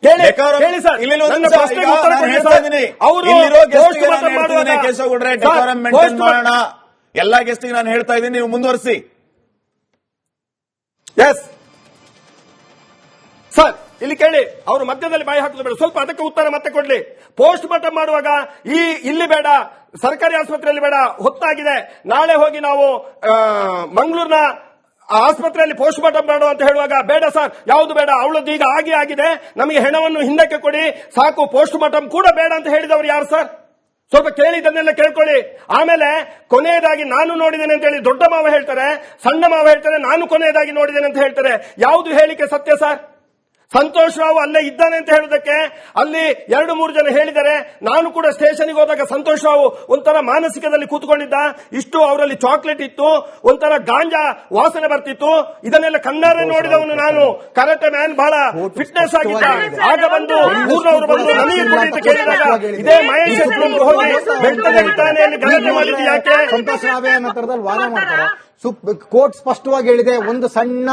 ಕೇಳಿ ಸರ್, ನನ್ನ ಪ್ರಶ್ನೆಗೆ ಉತ್ತರ ಕೊಡಿ ಸರ್. ಅವರು ಕೇಶವಗೌಡ್ರೆ ಡೆಕೋರಂ ಮೇಂಟೈನ್ ಮಾಡೋಣ, ಎಲ್ಲಾ ಗೆಸ್ಟ್ಗೆ ನಾನು ಹೇಳ್ತಾ ಇದ್ದೀನಿ, ನೀವು ಮುಂದುವರಿಸಿ. ಎಸ್ ಸರ್, ಇಲ್ಲಿ ಕೇಳಿ, ಅವರು ಮಧ್ಯದಲ್ಲಿ ಬಾಯಿ ಹಾಕುದು ಬೇಡ, ಸ್ವಲ್ಪ ಅದಕ್ಕೆ ಉತ್ತರ ಮತ್ತೆ ಕೊಡ್ಲಿ. ಪೋಸ್ಟ್ ಮಾರ್ಟಮ್ ಮಾಡುವಾಗ ಇಲ್ಲಿ ಬೇಡ, ಸರ್ಕಾರಿ ಆಸ್ಪತ್ರೆಯಲ್ಲಿ ಬೇಡ, ಹೊತ್ತಾಗಿದೆ, ನಾಳೆ ಹೋಗಿ ನಾವು ಮಂಗಳೂರಿನ ಆಸ್ಪತ್ರೆಯಲ್ಲಿ ಪೋಸ್ಟ್ ಮಾರ್ಟಮ್ ಮಾಡುವ ಅಂತ ಹೇಳುವಾಗ ಬೇಡ ಸರ್, ಯಾವುದು ಬೇಡ, ಅವಳದ್ದು ಈಗ ಆಗಿದೆ, ನಮಗೆ ಹೆಣವನ್ನು ಹಿಂದಕ್ಕೆ ಕೊಡಿ ಸಾಕು, ಪೋಸ್ಟ್ ಮಾರ್ಟಮ್ ಕೂಡ ಬೇಡ ಅಂತ ಹೇಳಿದವರು ಯಾರು ಸರ್? ಸ್ವಲ್ಪ ಕೇಳಿದ್ದನ್ನೆಲ್ಲ ಕೇಳ್ಕೊಳ್ಳಿ. ಆಮೇಲೆ ಕೊನೆಯದಾಗಿ ನಾನು ನೋಡಿದ್ದೇನೆ ಅಂತ ಹೇಳಿ ದೊಡ್ಡ ಮಾವ ಹೇಳ್ತಾರೆ, ಸಣ್ಣ ಮಾವ ಹೇಳ್ತಾರೆ ನಾನು ಕೊನೆಯದಾಗಿ ನೋಡಿದ್ದೇನೆ ಅಂತ ಹೇಳ್ತಾರೆ. ಯಾವುದು ಹೇಳಿಕೆ ಸತ್ಯ ಸರ್? ಸಂತೋಷ್ ರಾವ್ ಅಲ್ಲೇ ಇದ್ದಾನೆ ಅಂತ ಹೇಳುದಕ್ಕೆ ಅಲ್ಲಿ 2-3 ಜನ ಹೇಳಿದ್ದಾರೆ. ನಾನು ಕೂಡ ಸ್ಟೇಷನ್ಗೆ ಹೋದಾಗ ಸಂತೋಷ್ ರಾವ್ ಒಂಥರ ಮಾನಸಿಕದಲ್ಲಿ ಕೂತ್ಕೊಂಡಿದ್ದ, ಇಷ್ಟು ಅವರಲ್ಲಿ ಚಾಕ್ಲೇಟ್ ಇತ್ತು, ಒಂಥರ ಗಾಂಜಾ ವಾಸನೆ ಬರ್ತಿತ್ತು, ಇದನ್ನೆಲ್ಲ ಕಣ್ಣಾರೆ ನೋಡಿದವನು ನಾನು. ಕರಾಟೆ ಮ್ಯಾನ್, ಬಹಳ ಫಿಟ್ನೆಸ್ ಆಗಿದ್ದ. ಆಗ ಬಂದು ಊರಿನವರು ಬಂದು ನನಗೆ ಕೊಡಿ ಅಂತ ಕೇಳಿದಾಗ ಇದೇ ಮಹೇಶ್ ಹೋಗಿ ಬೆಟ್ಟದಲ್ಲಿ ಠಾಣೆಯಲ್ಲಿ ಗಲಾಟೆ ಮಾಡಿದ್ದು ಯಾಕೆ? ಸಂತೋಷ್ ರಾವ್ ಅನ್ನೋದ್ರಲ್ಲಿ ವಾದ ಮಾಡ್ತಾರೆ. ಕೋರ್ಟ್ ಸ್ಪಷ್ಟವಾಗಿ ಹೇಳಿದೆ, ಒಂದು ಸಣ್ಣ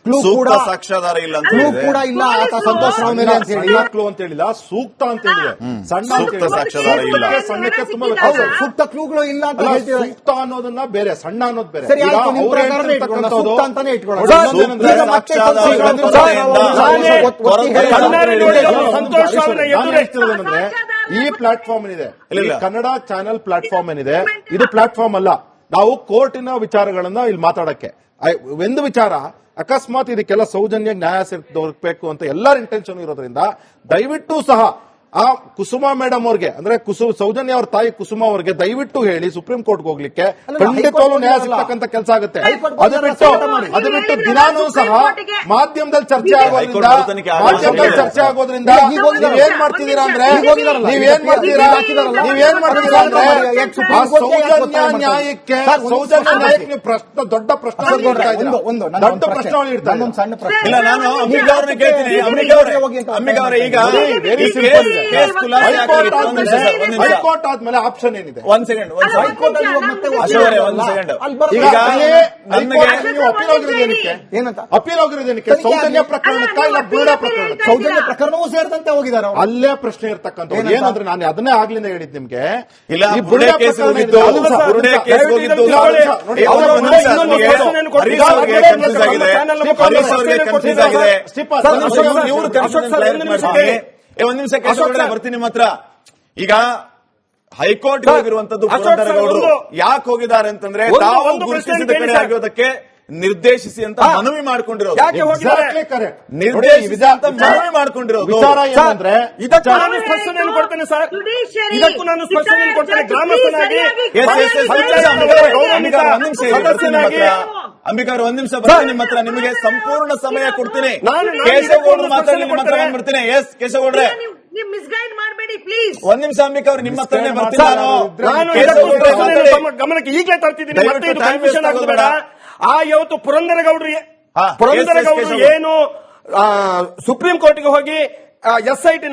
ಕ್ಲೂ ಕೂಡ ಸಾಕ್ಷ್ಯಾಧಾರ ಇಲ್ಲ, ಕ್ಲೂ ಕೂಡ ಇಲ್ಲ ಸಂತೋಷ್ ರಾವ್ ಮೇಲೆ ಅಂತ ಹೇಳಿ. ಕ್ಲೂ ಅಂತ ಹೇಳಿಲ್ಲ, ಸೂಕ್ತ ಅಂತ ಹೇಳಿದೆ. ಸಣ್ಣ ಸಾಕ್ಷ್ಯಾಧಾರ ಇಲ್ಲ, ಸಣ್ಣಕ್ಕೆ ತುಂಬಾ ಸೂಕ್ತ ಕ್ಲೂಗಳು ಇಲ್ಲ ಅಂತ ಹೇಳ್ತೀವಿ. ಸೂಕ್ತ ಅನ್ನೋದನ್ನ ಬೇರೆ, ಸಣ್ಣ ಅನ್ನೋದು ಬೇರೆ. ಸರಿ, ಸೂಕ್ತ ಅಂತಾನೆ ಇಟ್ಕೊಳ್ಳೋದು. ಸಂತೋಷ್ ಅಂದ್ರೆ ಈ ಪ್ಲಾಟ್ಫಾರ್ಮ್ ಏನಿದೆ, ಕನ್ನಡ ಚಾನೆಲ್ ಪ್ಲಾಟ್ಫಾರ್ಮ್ ಏನಿದೆ, ಇದು ಪ್ಲಾಟ್ಫಾರ್ಮ್ ಅಲ್ಲ ನಾವು ಕೋರ್ಟಿನ ವಿಚಾರಗಳನ್ನ ಇಲ್ಲಿ ಮಾತಾಡಕ್ಕೆ. ಒಂದು ವಿಚಾರ, ಅಕಸ್ಮಾತ್ ಇದಕ್ಕೆಲ್ಲ ಸೌಜನ್ಯ ನ್ಯಾಯ ದೊರಕಬೇಕು ಅಂತ ಎಲ್ಲರ ಇಂಟೆನ್ಷನ್ ಇರೋದ್ರಿಂದ ದಯವಿಟ್ಟು ಸಹ ಆ ಕುಸುಮಾ ಮೇಡಮ್ ಅವ್ರಿಗೆ, ಅಂದ್ರೆ ಸೌಜನ್ಯ ಅವ್ರ ತಾಯಿ ಕುಸುಮಾ ಅವ್ರಿಗೆ ದಯವಿಟ್ಟು ಹೇಳಿ ಸುಪ್ರೀಂ ಕೋರ್ಟ್ಗೆ ಹೋಗ್ಲಿಕ್ಕೆ ಖಂಡಿತವಾಗ್ಲೂ ನ್ಯಾಯ ಸಿಗ್ತಕ್ಕಂಥ ಕೆಲಸ ಆಗುತ್ತೆ. ಅದು ಬಿಟ್ಟು ದಿನಾನೂ ಸಹ ಮಾಧ್ಯಮದಲ್ಲಿ ಚರ್ಚೆ ಆಗೋದ್ರಿಂದ ನೀವೇನ್ ಮಾಡ್ತಿದ್ದೀರಾ ಅಂದ್ರೆ ಸೌಜನ್ಯ ನ್ಯಾಯಕ್ಕೆ ನೀವು ಪ್ರಶ್ನೆ, ದೊಡ್ಡ ಪ್ರಶ್ನೆ ಇಲ್ಲ. ನಾನು ಅಂಬಿಕಾ ಅವ್ರನ್ನ ಕೇಳ್ತೀನಿ. ಅಂಬಿಕಾ ಅವರೇ, ಈಗ ಹೈಕೋರ್ಟ್ ಆದ್ಮೇಲೆ ಆಪ್ಷನ್ ಏನಿದೆ? ಒಂದ್ ಸೆಕೆಂಡ್ ಅಪೀಲ್ ಹೋಗಿರೋದೇನಕ್ಕೆ? ಸೌಜನ್ಯ ಪ್ರಕರಣಕ್ಕ ಇಲ್ಲ ಬುರುಡೆ ಪ್ರಕರಣಕ್ಕೆ? ಸೌಜನ್ಯ ಪ್ರಕರಣವೂ ಸೇರಿದಂತೆ ಹೋಗಿದ್ದಾರೆ. ಅಲ್ಲೇ ಪ್ರಶ್ನೆ ಇರ್ತಕ್ಕಂಥ ಏನಂದ್ರೆ, ನಾನು ಅದನ್ನೇ ಆಗ್ಲಿಂದ ಹೇಳಿದ್ ನಿಮ್ಗೆ, ಇಲ್ಲ ಈ ಬುರುಡೆ ಕೇಸ್ ಹೋಗಿದ್ದು, ಬುರುಡೆ ಕೇಸ್ ಹೋಗಿದ್ದು ಒಂದ್ ನಿಮಿಷ ಕೇಶವಗೌಡ್ರೆ ಬರ್ತೀನಿ ಮಾತ್ರ. ಈಗ ಹೈಕೋರ್ಟ್ ಹೋಗಿರುವಂತದ್ದು ಪುರಂದರಗೌಡರು ಯಾಕೆ ಹೋಗಿದ್ದಾರೆ ಅಂತಂದ್ರೆ, ತಾವು ಗುರುತಿಸಿದ ಕಡೆ ಆಗಿರೋದಕ್ಕೆ ನಿರ್ದೇಶಿಸಿ ಅಂತ ಮನವಿ ಮಾಡ್ಕೊಂಡಿರೋದು. ನಿರ್ದೇಶಿಸಿ ಅಂತ ಮನವಿ ಮಾಡ್ಕೊಂಡಿರೋದು. ವಿಚಾರ ಏನಂದ್ರೆ, ಇದಕ್ಕೂ ನಾನು ಸ್ಪಷ್ಟನೆಯನ್ನು ಕೊಡ್ತೇನೆ ಸರ್, ಇದಕ್ಕೂ ನಾನು ಸ್ಪಷ್ಟನೆಯನ್ನು ಕೊಡ್ತೇನೆ. ಗ್ರಾಮಸ್ಥನಾಗಿ ಅಂಬಿಕಾ ಅವರು ಒಂದ್ ನಿಮಿಷ ಬರ್ತೀನಿ ನಿಮ್ಮ ಹತ್ರ, ನಿಮಗೆ ಸಂಪೂರ್ಣ ಸಮಯ ಕೊಡ್ತೀನಿ. ಕೇಶವಗೌಡರು ಮಾತಾಡಿ ನಿಮ್ಮ ಹತ್ರ ಬಂದ್ಬಿಡ್ತೀನಿ. ಎಸ್ ಕೇಶವಗೌಡ್ರೆ, ಮಿಸ್ಗೈಡ್ ಮಾಡಬೇಡಿ ಪ್ಲೀಸ್. ಒಂದ್ ನಿಮಿಷ ಅಂಬಿಕಾ ಅವ್ರು ನಿಮ್ಮ ಹತ್ರನೇ ಬರ್ತೀನಿ. ನಾನು ಗಮನಕ್ಕೆ ಈಗಲೇ ತರ್ತಿದ್ದೀನಿ, ಮತ್ತೆ ಇದು ಕನ್ಫ್ಯೂಷನ್ ಆಗೋದು ಬೇಡ. ಇವತ್ತು ಪುರಂದರಗೌಡರು ಏನು ಸುಪ್ರೀಂ ಕೋರ್ಟ್ಗೆ ಹೋಗಿ SIT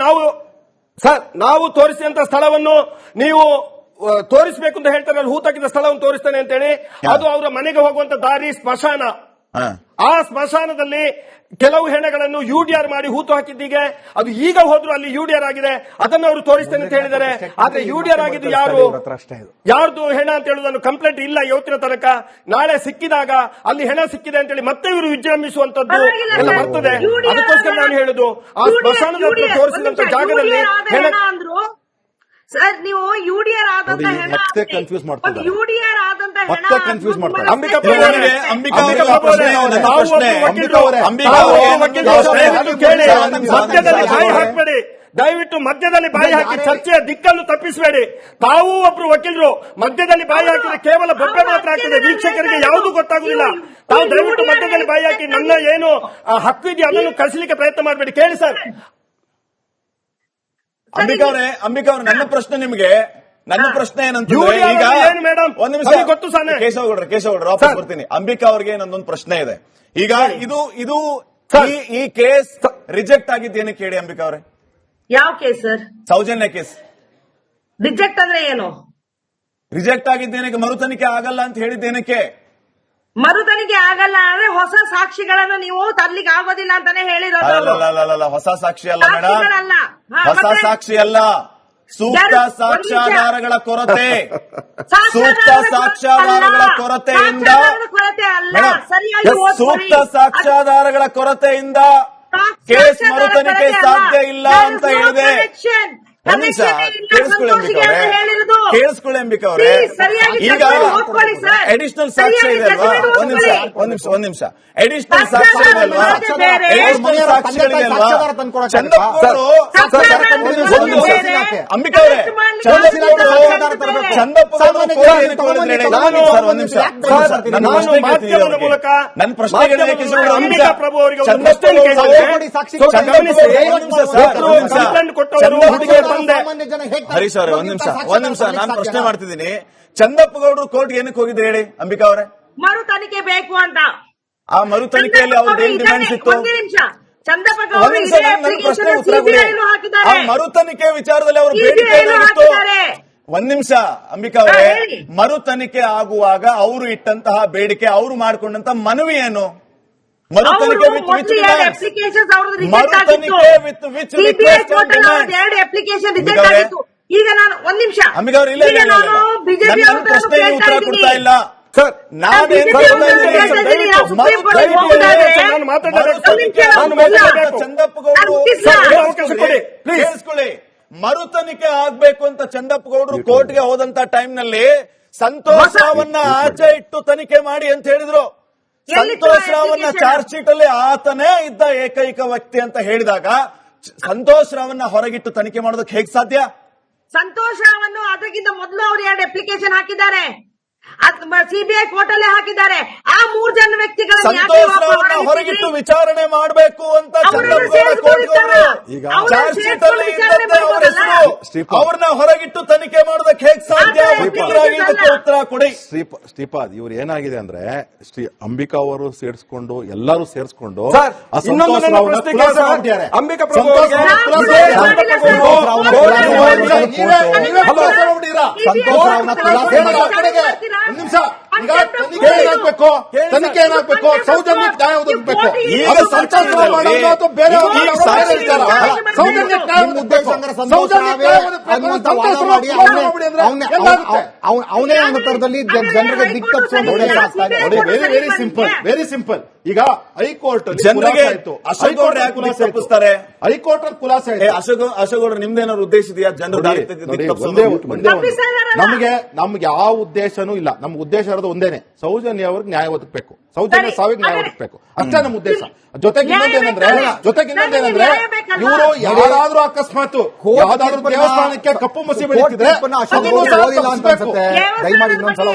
ನಾವು ತೋರಿಸಿದಂತ ಸ್ಥಳವನ್ನು ನೀವು ತೋರಿಸಬೇಕು ಅಂತ ಹೇಳ್ತಾರೆ, ಹೂತಾಕಿದ ಸ್ಥಳವನ್ನು ತೋರಿಸ್ತೇನೆ ಅಂತೇಳಿ. ಅದು ಅವರ ಮನೆಗೆ ಹೋಗುವಂತ ದಾರಿ ಸ್ಮಶಾನ. ಆ ಸ್ಮಶಾನದಲ್ಲಿ ಕೆಲವು ಹೆಣಗಳನ್ನು UDR ಮಾಡಿ ಹೂತು ಹಾಕಿದ್ದೀಗೆ. ಅದು ಈಗ ಹೋದ್ರು ಅಲ್ಲಿ UDR ಆಗಿದೆ, ಅದನ್ನು ಅವರು ತೋರಿಸ್ತೇನೆ ಅಂತ ಹೇಳಿದ್ದಾರೆ. ಆದ್ರೆ UDR ಆಗಿದ್ದು ಯಾರ್ದು ಹೆಣ ಅಂತ ಹೇಳುವುದನ್ನು ಕಂಪ್ಲೇಂಟ್ ಇಲ್ಲ ಇವತ್ತಿನ ತನಕ. ನಾಳೆ ಸಿಕ್ಕಿದಾಗ ಅಲ್ಲಿ ಹೆಣ ಸಿಕ್ಕಿದೆ ಅಂತೇಳಿ ಮತ್ತೆ ಇವರು ವಿಜೃಂಭಿಸುವಂತದ್ದು ಎಲ್ಲ ಬರ್ತದೆ. ಅದಕ್ಕೋಸ್ಕರ ನಾನು ಹೇಳುದು, ಆ ಸ್ಮಶಾನದ ಹತ್ರ ತೋರಿಸಿದಂತ ಜಾಗದಲ್ಲಿ ಹೆಣ ಸರ್, ನೀವು UDR ಆದಂತ ಹೆಣ ಮತ್ತೆ ಕನ್ಫ್ಯೂಸ್ ಮಾಡ್ತಾರೆ. UDR ಆದಂತ ಹೆಣ ಮತ್ತೆ ಕನ್ಫ್ಯೂಸ್ ಮಾಡ್ತಾರೆ. ಅಂಬಿಕಾ ಮಧ್ಯದಲ್ಲಿ ಬಾಯಿ ಹಾಕಬೇಡಿ, ದಯವಿಟ್ಟು ಮಧ್ಯದಲ್ಲಿ ಬಾಯಿ ಹಾಕಿ ಚರ್ಚೆಯ ದಿಕ್ಕನ್ನು ತಪ್ಪಿಸಬೇಡಿ. ತಾವೂ ಒಬ್ರು ವಕೀಲರು, ಮಧ್ಯದಲ್ಲಿ ಬಾಯಿ ಹಾಕಿದ್ರೆ ಕೇವಲ ಬೊಬ್ಬೆ ಮಾತ್ರ ಆಗ್ತದೆ, ವೀಕ್ಷಕರಿಗೆ ಯಾವುದು ಗೊತ್ತಾಗುದಿಲ್ಲ. ತಾವು ದಯವಿಟ್ಟು ಮಧ್ಯದಲ್ಲಿ ಬಾಯಿ ಹಾಕಿ ನನ್ನ ಏನು ಹಕ್ಕು ಇದೆಯೋ ಅದನ್ನು ಕಳಿಸಲಿಕ್ಕೆ ಪ್ರಯತ್ನ ಮಾಡಬೇಡಿ. ಕೇಳಿ ಸರ್. ಅಂಬಿಕಾ ಅವರೇ, ನನ್ನ ಪ್ರಶ್ನೆ ನಿಮಗೆ, ನನ್ನ ಪ್ರಶ್ನೆ ಏನಂತಂದ್ರೆ, ಈಗ ಒಂದ್ ನಿಮಿಷ ಗೊತ್ತು ಸಾನೆ ಕೇಶವಗೌಡ್ರ ವಾಪಸ್ ಬರ್ತೀನಿ. ಅಂಬಿಕಾ ಅವ್ರಿಗೆ ನನ್ನೊಂದು ಪ್ರಶ್ನೆ ಇದೆ. ಈಗ ಇದು ಈ ಕೇಸ್ ರಿಜೆಕ್ಟ್ ಆಗಿದ್ದೇನಕ್ಕೆ ಹೇಳಿ ಅಂಬಿಕಾ ಅವರೇ? ಯಾವ case sir? Sowjanya case reject ಅಂದ್ರೆ ಏನು? ರಿಜೆಕ್ಟ್ ಆಗಿದ್ದೇನಕ್ಕೆ, ಮರು ತನಿಖೆ ಆಗಲ್ಲ ಅಂತ ಹೇಳಿದ್ದೇನಕ್ಕೆ? ಮರುತನಿಗೆ ಆಗಲ್ಲ ಅಂದ್ರೆ ಹೊಸ ಸಾಕ್ಷಿಗಳನ್ನು ನೀವು ತರ್ಲಿಕ್ಕೆ ಆಗೋದಿಲ್ಲ ಅಂತಾನೆ ಹೇಳಿರೋದು ಅವ್ರು. ಅಲ್ಲ ಹೊಸ ಸಾಕ್ಷಿ ಅಲ್ಲ ಮೇಡಮ್, ಸಾಕ್ಷಿಗಳಲ್ಲ. ಹೊಸ ಸಾಕ್ಷಿ ಅಲ್ಲ, ಸೂಕ್ತ ಸಾಕ್ಷ್ಯಾಧಾರಗಳ ಕೊರತೆ, ಸೂಕ್ತ ಸಾಕ್ಷ್ಯಾಧಾರಗಳ ಕೊರತೆಯಿಂದ ಮೇಡಮ್, ಸೂಕ್ತ ಸಾಕ್ಷ್ಯಾಧಾರಗಳ ಕೊರತೆಯಿಂದ ಕೇಸ್ ಮರುತನಿಕೆ ಸಾಧ್ಯ ಇಲ್ಲ ಅಂತ ಹೇಳಿದೆ. ಒಂದ್ ನಿಮಿಷ ಕೇಳಿಸ್ಕೊಳ್ಳಿ ಅಂಬಿಕಾ ಅವರೇ, ಈಗ ಅಡಿಷನಲ್ ಸಾಕ್ಷ್ಯ ಇದೆ ಅಲ್ವಾ, ಒಂದ್ ನಿಮಿಷ ಅಡಿಷನಲ್ ಸಾಕ್ಷ್ಯ ಇದೆ ಅಲ್ವಾ, ಅಡಿಷನಲ್ ಸಾಕ್ಷಿಗಳಿದೆ ಅಲ್ವಾ, ಚಂದಪ್ಪ ಅವರು ಅಂಬಿಕಾ ಅವರೇ, ಚಂದಪ್ಪ ನನ್ನ ಪ್ರಶ್ನೆಗೆ ಹರೀಶ್ ಅವರೇ ಒಂದ್ ನಿಮಿಷ ನಾನು ಪ್ರಶ್ನೆ ಮಾಡ್ತಿದ್ದೀನಿ. ಚಂದಪ್ಪ ಗೌಡರು ಕೋರ್ಟ್ ಏನಕ್ಕೆ ಹೋಗಿದ್ರು ಹೇಳಿ ಅಂಬಿಕಾ ಅವರೇ? ಮರು ತನಿಖೆ ಬೇಕು ಅಂತ. ಆ ಮರು ತನಿಖೆಯಲ್ಲಿ ಅವ್ರದ್ದು ಏನ್ ಡಿಮ್ಯಾಂಡ್ಸ್ ಇತ್ತು? ಚಂದಪ್ಪ ನನ್ನ ಪ್ರಶ್ನೆ ಉತ್ತರ ಕೊಡಿ. ಆ ಮರು ತನಿಖೆ ವಿಚಾರದಲ್ಲಿ ಅವರು ಬೇಡಿಕೆ ಏನಾಗಿತ್ತು? ಒಂದ್ ನಿಮಿಷ ಅಂಬಿಕಾ ಅವರೇ, ಮರು ತನಿಖೆ ಆಗುವಾಗ ಅವರು ಇಟ್ಟಂತಹ ಬೇಡಿಕೆ, ಅವರು ಮಾಡಿಕೊಂಡಂತ ಮನವಿ ಏನು? ಮರು ತನಿಖೆ ವಿತ್ ವಿಚ್ ಈಗ ನಾನು ಒಂದ್ ನಿಮಿಷ ಅಂಬಿಕಾ ಅವರು ಇಲ್ಲ ನನ್ನ ಪ್ರಶ್ನೆಗೆ ಉತ್ತರ ಕೊಡ್ತಾ ಇಲ್ಲ ಸರ್. ಚಂದಪ್ಪ ಗೌಡರು ಕೇಳಿಸ್ಕೊಳ್ಳಿ, ಮರು ತನಿಖೆ ಆಗ್ಬೇಕು ಅಂತ ಚಂದಪ್ಪ ಗೌಡರು ಕೋರ್ಟ್ಗೆ ಹೋದಂತ ಟೈಮ್ ನಲ್ಲಿ ಸಂತೋಷ್ ರಾವನ್ನ ಆಚೆ ಇಟ್ಟು ತನಿಖೆ ಮಾಡಿ ಅಂತ ಹೇಳಿದ್ರು. ಸಂತೋಷ್ ರಾವನ್ನ ಚಾರ್ಜ್ ಶೀಟ್ ಅಲ್ಲಿ ಆತನೇ ಇದ್ದ ಏಕೈಕ ವ್ಯಕ್ತಿ ಅಂತ ಹೇಳಿದಾಗ ಸಂತೋಷ್ ರಾವನ್ನ ಹೊರಗಿಟ್ಟು ತನಿಖೆ ಮಾಡೋದಕ್ಕೆ ಹೇಗೆ ಸಾಧ್ಯ? ಸಂತೋಷ್ ರಾವನ್ನು ಅದಕ್ಕಿಂತ ಮೊದಲು ಅವರು 2 ಅಪ್ಲಿಕೇಶನ್ ಹಾಕಿದ್ದಾರೆ, ಸಿಬಿಐ ಕೋರ್ಟ್ ಅಲ್ಲೇ ಹಾಕಿದ್ದಾರೆ. ಆ 3 ಜನ ವ್ಯಕ್ತಿಗಳನ್ನು ಸಂತೋಷ್ ರಾವನ್ನ ಹೊರಗಿಟ್ಟು ವಿಚಾರಣೆ ಮಾಡಬೇಕು ಅಂತ ಚಾರ್ಜ್ ಶೀಟ್ ಅಲ್ಲಿ ಇದ್ದಂತೆ ಅವರ ಹೆಸರು, ಅವ್ರನ್ನ ಹೊರಗಿಟ್ಟು ತನಿಖೆ ಮಾಡೋದಕ್ಕೆ ಹೇಗೆ ಸಾಧ್ಯ? ಉತ್ತರ ಕೊಡಿ. ಶ್ರೀಪಾದ್, ಇವ್ರು ಏನಾಗಿದೆ ಅಂದ್ರೆ ಅಂಬಿಕಾ ಅವರು ಸೇರಿಸ್ಕೊಂಡು ಎಲ್ಲರೂ ಸೇರಿಸ್ಕೊಂಡು ಅಂಬಿಕಾ ಪ್ರಭು ನಿಮಿಷ, ಈಗ ತನಿಖೆ ಏನಾಗ್ಬೇಕು? ತನಿಖೆ ಏನಾಗ್ಬೇಕು? ಸೌಜನ್ಯಕ್ಕೆ ನ್ಯಾಯ ಒದಗಬೇಕು. ಅದು ಸಂತೋಷ್ ರಾವ್ ಮಾಡೋದು ಅಥವಾ ಬೇರೆ ಸೌಜನ್ಯಕ್ಕೆ ನ್ಯಾಯ ಒದಗಬೇಕು. ಅವನೇ ಅಂತರದಲ್ಲಿ ಜನರಿಗೆ ದಿಕ್ಕು ವೆರಿ ಸಿಂಪಲ್, ವೆರಿ ಸಿಂಪಲ್. ಈಗ ಹೈಕೋರ್ಟ್ ಜನರಿಗೆ ಅಶೋಕ್ ಗೌಡ್ರು ಯಾಕೆ ತಪ್ಪಿಸ್ತಾರೆ? ಹೈಕೋರ್ಟ್ ಅಲ್ಲಿ ಖುಲಾಸೆ ಅಶೋಕ್ ಗೌಡ್ರು ನಿಮ್ದೇನಾದ್ರು ಉದ್ದೇಶ ಇದೆಯಾ? ಜನರು ನಮ್ಗೆ ಯಾವ ಉದ್ದೇಶನೂ ಇಲ್ಲ. ನಮ್ಮ ಉದ್ದೇಶ ಇರೋದು ಒಂದೇನೆ, ಸೌಜನ್ಯ ಅವ್ರಿಗೆ ನ್ಯಾಯ ಒದಗಬೇಕು, ಸೌಜನ್ಯ ಸಾವಿಗೆ ನ್ಯಾಯ ಒದಗಬೇಕು, ಅಷ್ಟೇ ನಮ್ಮ ಉದ್ದೇಶ. ಜೊತೆಗೆ ಇನ್ನೊಂದೇನಂದ್ರೆ ಇವರು ಯಾರಾದ್ರೂ ಅಕಸ್ಮಾತ್ ಯಾವ್ದಾದ್ರು ದೇವಸ್ಥಾನಕ್ಕೆ ಕಪ್ಪು ಮಸಿ ಬೆಳೀತಿದ್ರೆ ದಯಮಾಡಿ ಇನ್ನೊಂದ್ಸಲ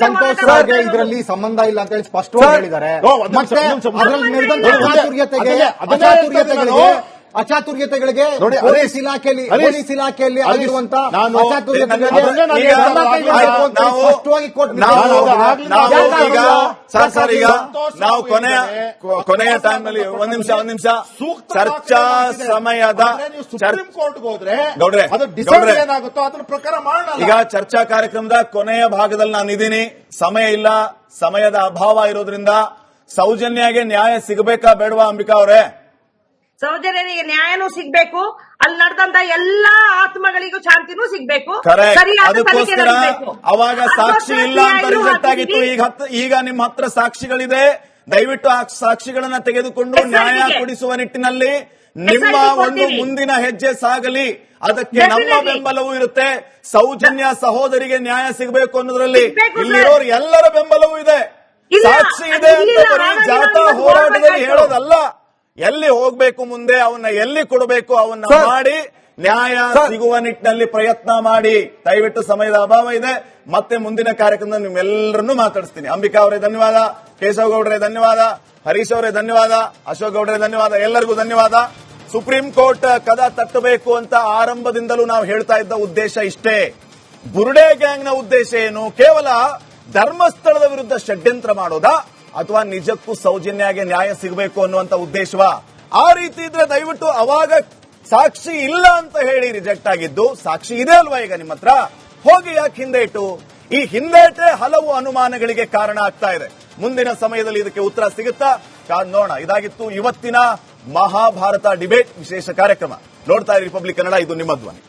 ಸಂತೋಷ್ ರಾವ್ಗೆ ಇದರಲ್ಲಿ ಸಂಬಂಧ ಇಲ್ಲ ಅಂತ ಹೇಳಿ ಸ್ಪಷ್ಟವಾಗಿ ಹೇಳಿದ್ದಾರೆ. ಮತ್ತೆ ಅದರಲ್ಲಿ ನಡೆದಂತ ಅಚಾತುರ್ಯತೆಗಳಿಗೆ ಪೊಲೀಸ್ ಇಲಾಖೆಯಲ್ಲಿ ಆಗಿರುವಂತ ಸ್ಪಷ್ಟವಾಗಿ ನಾವು ಕೊನೆಯ ಟೈಮ್ ನಲ್ಲಿ ಒಂದ್ ನಿಮಿಷ ಚರ್ಚಾ ಸಮಯದ ಸುಪ್ರೀಂ ಕೋರ್ಟ್ ಹೋದ್ರೆ ಗೌಡ್ರೆ ಏನಾಗುತ್ತೋ ಅದನ್ನ ಪ್ರಕಾರ ಮಾಡೋಣ. ಈಗ ಚರ್ಚಾ ಕಾರ್ಯಕ್ರಮದ ಕೊನೆಯ ಭಾಗದಲ್ಲಿ ನಾನಿದ್ದೀನಿ, ಸಮಯ ಇಲ್ಲ, ಸಮಯದ ಅಭಾವ ಇರೋದ್ರಿಂದ ಸೌಜನ್ಯಗೆ ನ್ಯಾಯ ಸಿಗಬೇಕಾ ಬೇಡವಾ ಅಂಬಿಕಾ ಅವರೇ? ಸೌಜನ್ಯನಿಗೆ ನ್ಯಾಯನೂ ಸಿಗ್ಬೇಕು, ಅಲ್ಲಿ ನಡೆದಂತ ಎಲ್ಲಾ ಆತ್ಮಗಳಿಗೂ ಶಾಂತಿನೂ ಸಿಗ್ಬೇಕು. ಅದಕ್ಕೋಸ್ಕರ ಅವಾಗ ಸಾಕ್ಷಿ ಇಲ್ಲ ಅಂತ ರಿಜೆಕ್ಟ್ ಆಗಿತ್ತು. ಈಗ ನಿಮ್ಮ ಹತ್ರ ಸಾಕ್ಷಿಗಳಿದೆ, ದಯವಿಟ್ಟು ಆ ಸಾಕ್ಷಿಗಳನ್ನ ತೆಗೆದುಕೊಂಡು ನ್ಯಾಯ ಕೊಡಿಸುವ ನಿಟ್ಟಿನಲ್ಲಿ ನಿಮ್ಮ ಒಂದು ಮುಂದಿನ ಹೆಜ್ಜೆ ಸಾಗಲಿ. ಅದಕ್ಕೆ ನಮ್ಮ ಬೆಂಬಲವೂ ಇರುತ್ತೆ. ಸೌಜನ್ಯ ಸಹೋದರಿಗೆ ನ್ಯಾಯ ಸಿಗಬೇಕು ಅನ್ನೋದ್ರಲ್ಲಿ ಇಲ್ಲಿರೋರು ಎಲ್ಲರ ಬೆಂಬಲವೂ ಇದೆ. ಸಾಕ್ಷಿ ಇದೆ ಅಂತ ಬರೀ ಜಾಥಾ ಹೋರಾಟದಲ್ಲಿ ಹೇಳೋದಲ್ಲ, ಎಲ್ಲಿ ಹೋಗ್ಬೇಕು ಮುಂದೆ ಅವನ್ನ ಎಲ್ಲಿ ಕೊಡಬೇಕು ಅವನ್ನ ಮಾಡಿ ನ್ಯಾಯ ಸಿಗುವ ನಿಟ್ಟಿನಲ್ಲಿ ಪ್ರಯತ್ನ ಮಾಡಿ. ದಯವಿಟ್ಟು ಸಮಯದ ಅಭಾವ ಇದೆ, ಮತ್ತೆ ಮುಂದಿನ ಕಾರ್ಯಕ್ರಮದಲ್ಲಿ ನಿಮ್ಮೆಲ್ಲರನ್ನೂ ಮಾತಾಡಿಸ್ತೀನಿ. ಅಂಬಿಕಾ ಅವರೇ ಧನ್ಯವಾದ, ಕೇಶವ್ ಗೌಡ್ರೆ ಧನ್ಯವಾದ, ಹರೀಶ್ ಅವರೇ ಧನ್ಯವಾದ, ಅಶೋಕ್ ಗೌಡ್ರೆ ಧನ್ಯವಾದ, ಎಲ್ಲರಿಗೂ ಧನ್ಯವಾದ. ಸುಪ್ರೀಂ ಕೋರ್ಟ್ ಕದ ತಟ್ಟಬೇಕು ಅಂತ ಆರಂಭದಿಂದಲೂ ನಾವು ಹೇಳ್ತಾ ಇದ್ದ ಉದ್ದೇಶ ಇಷ್ಟೇ. ಬುರುಡೆ ಗ್ಯಾಂಗ್ನ ಉದ್ದೇಶ ಏನು? ಕೇವಲ ಧರ್ಮಸ್ಥಳದ ವಿರುದ್ಧ ಷಡ್ಯಂತ್ರ ಮಾಡೋದಾ ಅಥವಾ ನಿಜಕ್ಕೂ ಸೌಜನ್ಯಗೆ ನ್ಯಾಯ ಸಿಗಬೇಕು ಅನ್ನುವಂತ ಉದ್ದೇಶವಾ? ಆ ರೀತಿ ಇದ್ರೆ ದಯವಿಟ್ಟು ಅವಾಗ ಸಾಕ್ಷಿ ಇಲ್ಲ ಅಂತ ಹೇಳಿ ರಿಜೆಕ್ಟ್ ಆಗಿದ್ದು, ಸಾಕ್ಷಿ ಇದೆ ಅಲ್ವಾ ಈಗ ನಿಮ್ಮ ಹತ್ರ? ಹೋಗಿ ಯಾಕೆ ಹಿಂದೆ ಇಟ್ಟು ಈ ಹಿಂದೇಟೆ ಹಲವು ಅನುಮಾನಗಳಿಗೆ ಕಾರಣ ಆಗ್ತಾ ಇದೆ. ಮುಂದಿನ ಸಮಯದಲ್ಲಿ ಇದಕ್ಕೆ ಉತ್ತರ ಸಿಗುತ್ತಾ ಕಾದ್ ನೋಡೋಣ. ಇದಾಗಿತ್ತು ಇವತ್ತಿನ ಮಹಾಭಾರತ ಡಿಬೇಟ್ ವಿಶೇಷ ಕಾರ್ಯಕ್ರಮ. ನೋಡ್ತಾ ಇರಿ ರಿಪಬ್ಲಿಕ್ ಕನ್ನಡ, ಇದು ನಿಮ್ಮ ಧ್ವನಿ.